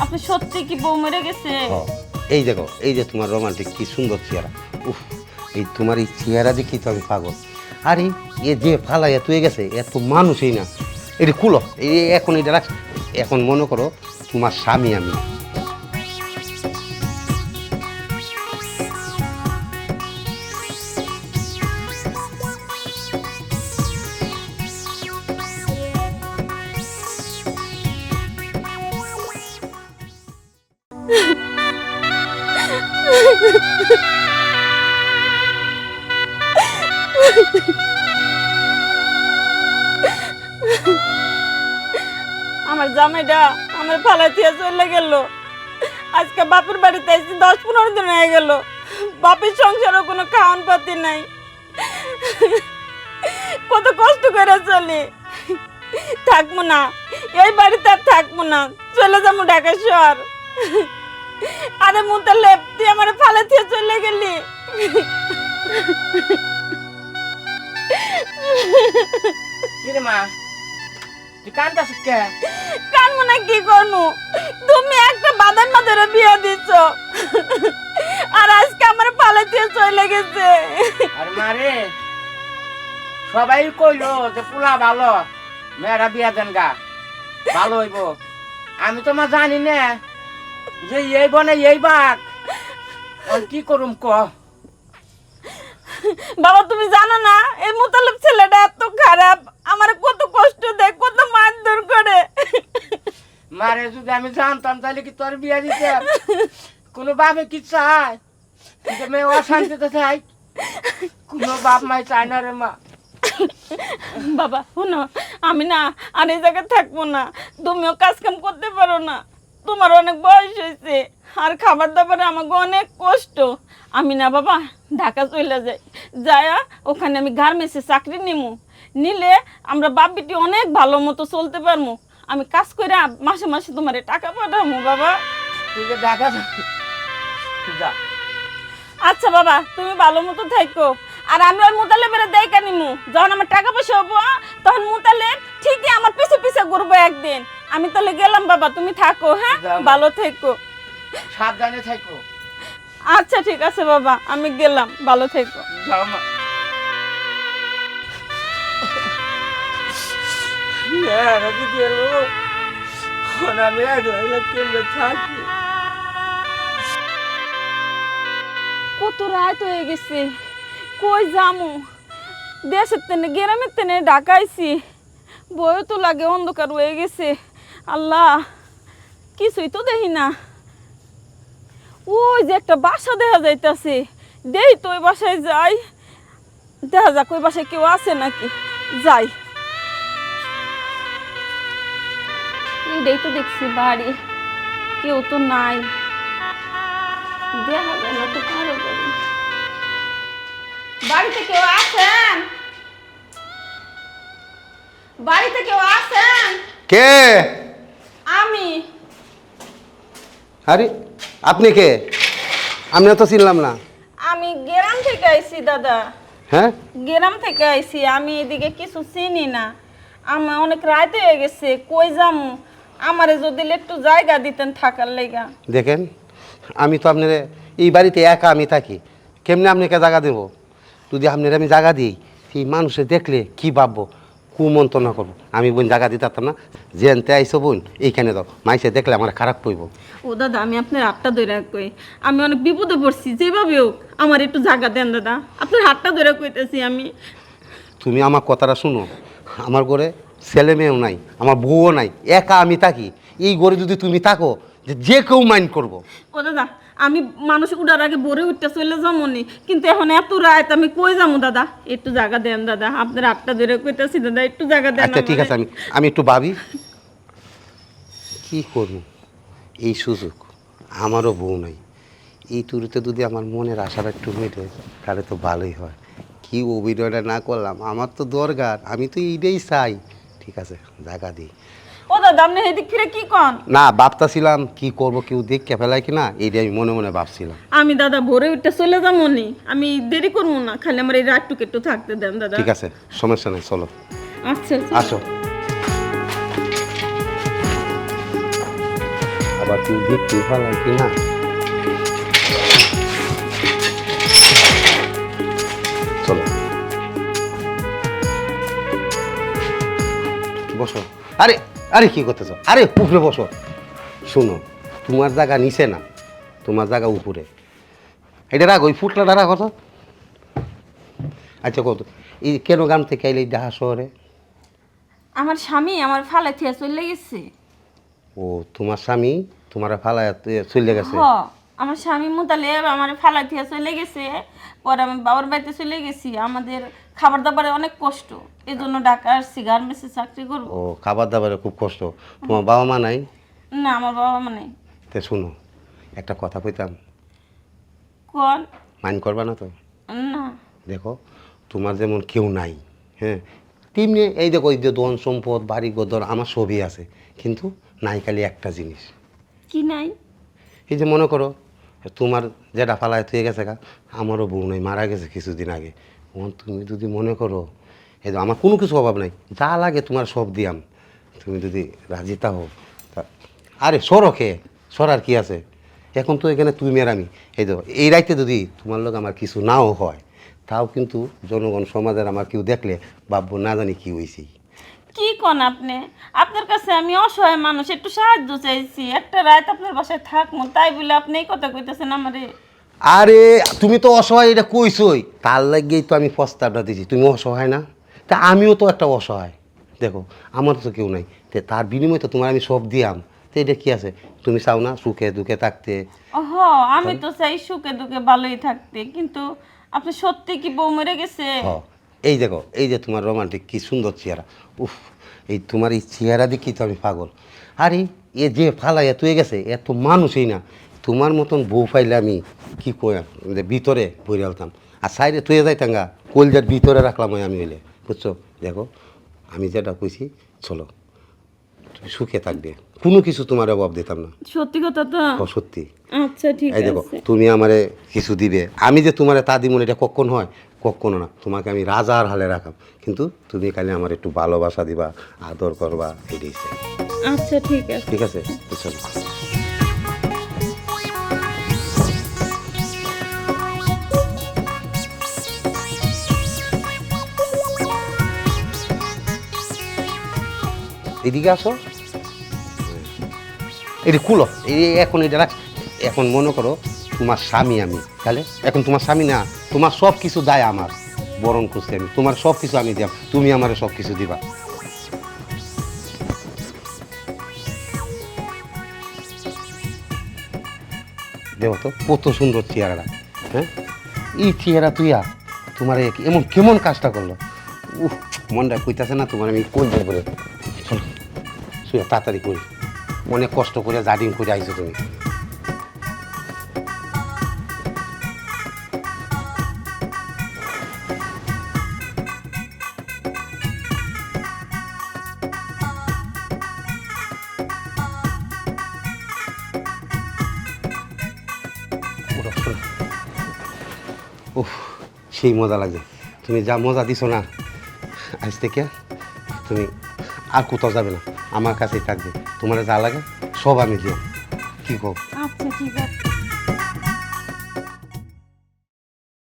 আপনি সত্যি কি বউ মরে গেছে? এই দেখো, এই যে তোমার রোমান্টিক কি সুন্দর চেহারা। উফ, এই তোমার এই চেহারা দেখি তো আমি পাগল। আরে এ যে ফালাইয়া তুই গেছে এত মানুষই না। এটি খুলো, এই এখন এটা রাখ। এখন মনে করো তোমার স্বামী আমি। আমার জামাইটা আমার ফালাইতে চলে গেল। আজকে বাপের বাড়িতে এসে 10-15 দিন হয়ে গেল। বাপের সংসারও কোনো খাওয়ান পাতি নাই। কত কষ্ট করে চলি। থাকবো না এই বাড়িতে, আর থাকবো না, চলে যাবো ঢাকা শহর। আরে মুতালেব, তুই আমার ফালাইতে চলে গেলি। কিরে মা, তুই কান্দাছিস কে? কানবো না কি করবো? তুমি একটা বাদান মাদারে বিয়ে দিচ্ছ, আর আজকে আমার পালাতে চলে গেছে। আরে মারে, সবাই কইলো যে পোলা ভালো, মেয়েরা বিয়া দেন গা, ভালো হইব। আমি তো মা জানি না যে এই বনে এই বাঘ। আর কি করুম ক? বাবা তুমি জানো না এই মুতালেব ছেলেটা এত খারাপ, আমার কত কষ্ট দেয়, কত মারধর করে। মারে যদি আমি জানতাম তাহলে কি তোর বিয়া দিতাম? কোনো বাপে কি চায় যে মেয়ে অশান্তিতে চাই? কোনো বাপ মাই চায় না রে মা। বাবা শোনো, আমি না আর এই জায়গায় থাকবো না। তুমিও কাজ কাম করতে পারো না, তোমার অনেক বয়স হয়েছে, আর খাবার দাবারে আমাকে অনেক কষ্ট। আমি না বাবা ঢাকা চলে যাই, যায়া ওখানে আমি গার্মেন্টসে চাকরি নিলে আমরা বাপ বিটি অনেক ভালো মতো চলতে পারবো। আমি কাজ করে মাসে মাসে তোমার টাকা পাঠাবো বাবা। তুই যে দেখা যা। আচ্ছা বাবা তুমি ভালো মতো থাকো, আর আমি ওই মুতালেবের দেখা নিমু। যখন আমার টাকা পয়সা হবো তখন মুতালেব ঠিকই আমার পিছে পিছে ঘুরবো একদিন। আমি তাহলে গেলাম বাবা, তুমি থাকো। হ্যাঁ ভালো থেকো, সাবধানে থাকো। আচ্ছা ঠিক আছে বাবা, আমি গেলাম, ভালো থেকো। যাও মা। আমি কেমনে থাকি? কত রাত হয়ে গেছে, কই যামু? দেশের তেনে গ্রামের তেনে ঢাকাইছি, বইও তো লাগে, অন্ধকার হয়ে গেছে। আল্লাহ কিছুই তো দেখি না। ওই যে একটা বাসা দেখা যাইতাছে, দেই তো ওই বাসায় যাই, দেখা যাক ওই বাসায় কেউ আছে নাকি। যাই, এইটাই তো দেখছি বাড়ি, কেউ তো নাই, দেখা যায় না তো কারো বাড়ি। বাড়িতে কেউ আছেন? বাড়িতে কেউ আছেন? কে? আমি। আরে আপনি কে? আমি তো চিনলাম না। আমি গ্রাম থেকে আইছি দাদা। হ্যাঁ, গ্রাম থেকে আইছি, আমি এদিকে কিছু চিনি না। আমার অনেক রাত হয়ে গেছে, কই যামু? আমারে যদি একটু জায়গা দিতেন থাকার লেগা। দেখেন আমি তো আপনার এই বাড়িতে একা আমি থাকি, কেমনে আপনাকে জায়গা দেবো? যদি আপনার আমি জায়গা দিই, সেই মানুষে দেখলে কি ভাববো, কুমন্ত্রণা করবো। আমি বোন জায়গা দিতে পারতাম না। জেনতে আইসো বোন, এইখানে দাও, মাইসে দেখলে আমার খারাপ পড়বো। ও দাদা আমি আপনার হাতটা ধরে কই, আমি অনেক বিপদে পড়ছি, যেভাবে হোক আমার একটু জায়গা দেন দাদা, আপনার হাতটা ধরে কইতেছি আমি। তুমি আমার কথাটা শুনো, আমার ঘরে ছেলে মেয়েও নাই, আমার বউও নাই, একা আমি থাকি। এই ঘরে যদি তুমি থাকো, যে কেউ মাইন্ড করবো। ও দাদা আমি মানুষ উড়ার আগে ভরে উঠতে চলে যামনি, কিন্তু এখন এত রাত আমি কই যাবো দাদা? একটু জায়গা দেন দাদা, আপনার হাতটা ধরে কইতেছি দাদা, একটু জায়গা দেন। আচ্ছা ঠিক আছে, আমি একটু ভাবি কি করব। এই সুযোগ, আমারও বউ নাই, এই তুরিতে যদি আমার মনের আশাটা একটু মেটে তাহলে তো ভালোই হয়। কি অভিনয়টা না করলাম, আমার তো দরকার, আমি তো এইটাই চাই। ঠিক আছে জায়গা দিই। ও দাদা আপনি এদিক ফিরে কি কন? না ভাবতাছিলাম কি করব, কেউ দেখে ফেলায় কিনা, এইটাই আমি মনে মনে ভাবছিলাম। আমি দাদা ভরে উঠতে চলে যামনি, আমি দেরি করবো না, খালি আমার এই রাতটুকু একটু থাকতে দেন দাদা। ঠিক আছে সমস্যা নেই, চলো আচ্ছা আসো। আবার তুই দেখতে পারলাম কি না। চলো বসো। আরে আরে কি করতেছ? আরে উপরে বসো। শোনো, তোমার জায়গা নিচে না, তোমার জায়গা উপরে। এটা রাখো, ওই ফুটলাটা রাখো তো। আচ্ছা কত এই কেন গ্রাম থেকে আইলে ঢাকা শহরে? আমার স্বামী আমার ফালাই থিয়া চলে গেছে। ও তোমার স্বামী তোমার ফালায় চলে গেছে? হ, আমার স্বামী মুতালেব আমার ফালাই থিয়া চলে গেছে। পরে আমি বাবার বাড়িতে চলে গেছি। আমাদের খাবার দাবারে অনেক কষ্ট, এই জন্য ঢাকা আসছি গার্মেন্টসে চাকরি করবো। ও খাবার দাবারে খুব কষ্ট। তোমার বাবা মা নাই? না, আমার বাবা মানে তে শুনো, একটা কথা কইতাম, কোন মাইন্ড করবা না তো? না। দেখো তোমার যেমন কেউ নাই, হ্যাঁ, তেমনি এই দেখো এই যে ধন সম্পদ বাড়ি গদর আমার সবই আছে, কিন্তু নাই খালি একটা জিনিস। কি নাই? এই যে মনে করো তোমার যেটা ফালায় তুই গেছে গা, আমারও বউ নাই, মারা গেছে কিছুদিন আগে। তুমি যদি মনে করো এই যে আমার কোনো কিছু অভাব নাই, যা লাগে তোমার সব দিয়াম, তুমি যদি রাজি তা হো তা। আরে সরকে সরার কি আছে, এখন তো এখানে তুমি আর আমি, এই তো এই রাইতে যদি তোমার লোক আমার কিছু নাও হয়, তাও কিন্তু জনগণ সমাজের আমার কেউ দেখলে ভাববো না জানি কি হয়েছি। কি কোন আপনি? আপনার কাছে আমি অসহায় মানুষ, একটু সাহায্য চাইছি। একটা রাত আপনার বাসায় থাকবো, তাই বলে আপনি এই কথা কইতেছেন আমারে? আরে তুমি তো অসহায়, এটা কইছই, তার লাগেই তো আমি প্রস্তাবটা দিয়েছি। তুমি অসহায় না, তা আমিও তো একটা অসহায়। দেখো আমার তো কেউ নাই, তার বিনিময়ে তো তোমার আমি সব দিয়াম, তো এটা কি আছে? তুমি চাও না সুখে দুঃখে থাকতে? হ, আমি তো চাই সুখে দুঃখে ভালোই থাকতে, কিন্তু আপনি সত্যি কি বউ মরে গেছে? হ, এই দেখো এই যে তোমার রোমান্টিক কি সুন্দর চেহারা, উফ, এই তোমার এই চেহারা দেখি তো আমি পাগল। আরে এ যে ফালাইয়া তুই গেছে এত মানুষই না, তোমার মতন বউ পাইলে আমি কি কয়াম ভিতরে বইরে আলতাম, আর সাইডে তুই যাইতাম গা কলজার ভিতরে রাখলাম ওই আমি হইলে, বুঝছো? দেখো আমি যেটা কইছি, চলো তুমি সুখে থাকবে, কোনো কিছু তোমার অভাব দিতাম না। সত্যি কথা তো? ও সত্যি। আচ্ছা ঠিক এই দেখো আছে। তুমি আমারে কিছু দিবে, আমি যে তোমারে তা দিব এটা কখন হয়? কখনো না। তোমাকে আমি রাজার হালে রাখাম, কিন্তু তুমি খালি আমার একটু ভালোবাসা দিবা, আদর করবা, এটাই চাই। আচ্ছা ঠিক আছে। ঠিক আছে তো চলো। এদিকে আসো, এটি খুলো, এই এখন এটা রাখ। এখন মনে করো তোমার স্বামী আমি, তাহলে এখন তোমার স্বামী না, তোমার সব কিছু দায় আমার, বরণ করছি আমি, তোমার সব কিছু আমি দিলাম, তুমি আমারে সব কিছু দিবা। দেখো তো কত সুন্দর চেহারাটা, হ্যাঁ, এই চেহারা তুইয়া তোমার এমন কেমন কাজটা করলো, উহ, মনটা কইতাছে না তোমার আমি কোন যাই বলে। চলো শুয়ে তাড়াতাড়ি করি, অনেক কষ্ট করে জাডিং করে আইছো তুমি। উফ, সেই মজা লাগে, তুমি যা মজা দিছো না, আজ থেকে তুমি আর কোথাও যাবে না, আমার কাছেই থাকবে, তোমার যা লাগে সব আমি দিও। কি কো? আচ্ছা ঠিক আছে।